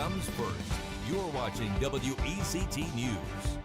comes first. You're watching WECT News.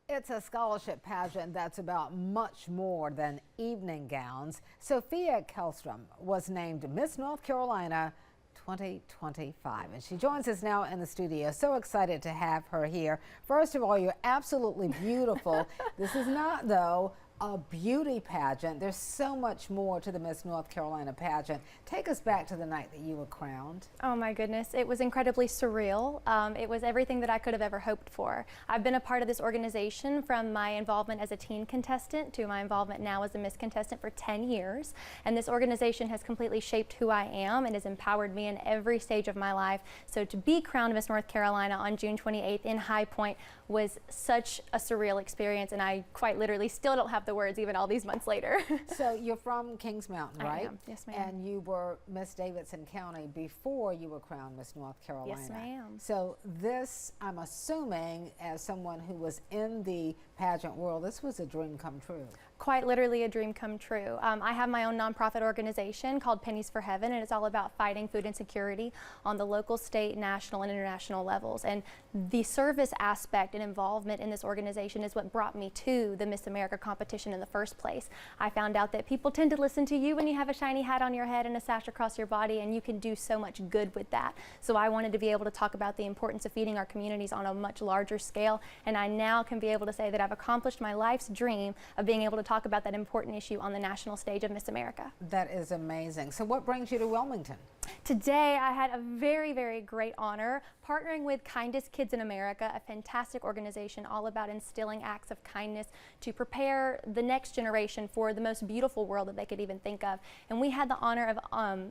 It's a scholarship pageant that's about much more than evening gowns. Sophia Kellstrom was named Miss North Carolina 2025, and she joins us now in the studio. So excited to have her here. First of all, you're absolutely beautiful. This is not, though, a beauty pageant. There's so much more to the Miss North Carolina pageant. Take us back to the night that you were crowned. Oh my goodness, it was incredibly surreal. It was everything that I could have ever hoped for. I've been a part of this organization from my involvement as a teen contestant to my involvement now as a Miss contestant for 10 years. And this organization has completely shaped who I am and has empowered me in every stage of my life. So to be crowned Miss North Carolina on June 28th in High Point was such a surreal experience, and I quite literally still don't have the words even all these months later. So you're from Kings Mountain, right? I am. Yes, ma'am. And you were Miss Davidson County before you were crowned Miss North Carolina. Yes, ma'am. So this, I'm assuming, as someone who was in the pageant world, this was a dream come true. Quite literally a dream come true. I have my own nonprofit organization called Pennies for Heaven, and it's all about fighting food insecurity on the local, state, national, and international levels. And the service aspect and involvement in this organization is what brought me to the Miss America competition in the first place. I found out that people tend to listen to you when you have a shiny hat on your head and a sash across your body, and you can do so much good with that. So I wanted to be able to talk about the importance of feeding our communities on a much larger scale, and I now can be able to say that I've accomplished my life's dream of being able to talk about that important issue on the national stage of Miss America. That is amazing. So what brings you to Wilmington? Today I had a very, very great honor partnering with Kindest Kids in America, a fantastic organization all about instilling acts of kindness to prepare the next generation for the most beautiful world that they could even think of. And we had the honor of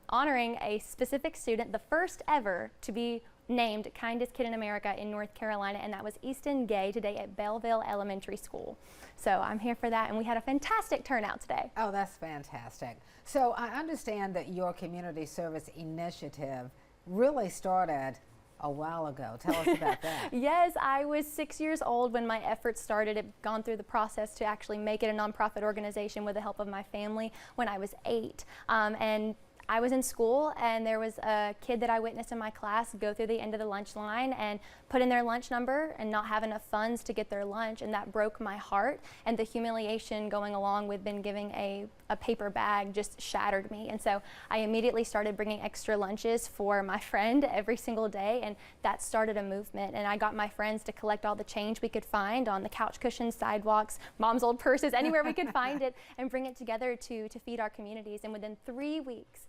honoring a specific student, the first ever to be named Kindest Kid in America in North Carolina, and that was Easton Gay today at Belleville Elementary School. So I'm here for that, and we had a fantastic turnout today. Oh, that's fantastic. So I understand that your community service initiative really started a while ago. Tell us about that. Yes, I was 6 years old when my efforts started. I've gone through the process to actually make it a nonprofit organization with the help of my family when I was 8. And I was in school, and there was a kid that I witnessed in my class go through the end of the lunch line and put in their lunch number and not have enough funds to get their lunch, and that broke my heart. And the humiliation going along with them giving a paper bag just shattered me. And so I immediately started bringing extra lunches for my friend every single day, and that started a movement. And I got my friends to collect all the change we could find on the couch cushions, sidewalks, mom's old purses, anywhere we could find it, and bring it together to feed our communities. And within 3 weeks,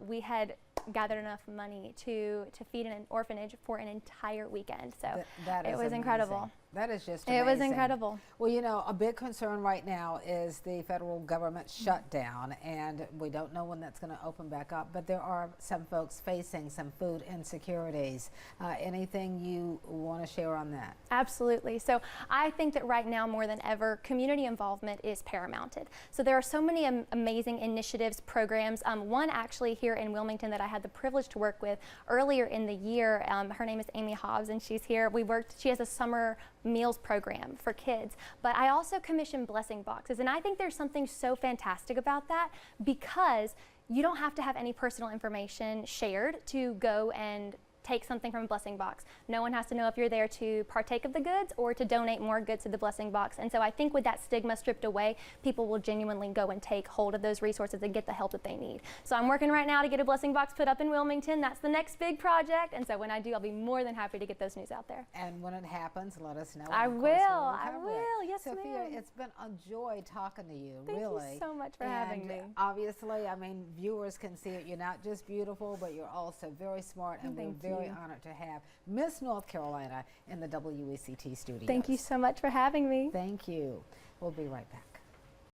we had gathered enough money to feed an orphanage for an entire weekend. So that is it was amazing. incredible. That is just amazing. It was incredible. Well, you know, a big concern right now is the federal government shutdown, and we don't know when that's going to open back up, but there are some folks facing some food insecurities. Anything you want to share on that? Absolutely. So I think that right now more than ever, community involvement is paramounted. So there are so many amazing initiatives, programs. One actually here in Wilmington that I had the privilege to work with earlier in the year. Her name is Amy Hobbs, and she's here. She has a summer meals program for kids, but I also commission blessing boxes, and I think there's something so fantastic about that, because you don't have to have any personal information shared to go and take something from a blessing box. No one has to know if you're there to partake of the goods or to donate more goods to the blessing box. And so I think with that stigma stripped away, people will genuinely go and take hold of those resources and get the help that they need. So I'm working right now to get a blessing box put up in Wilmington. That's the next big project. And so when I do, I'll be more than happy to get those news out there. And when it happens, let us know. I will. Yes, Sophia, ma'am. it's been a joy talking to you. Thank really. you so much for having me. Obviously, I mean, viewers can see it. You're not just beautiful, but you're also very smart, and we're very honored to have Miss North Carolina in the WECT studio. Thank you so much for having me. Thank you. We'll be right back.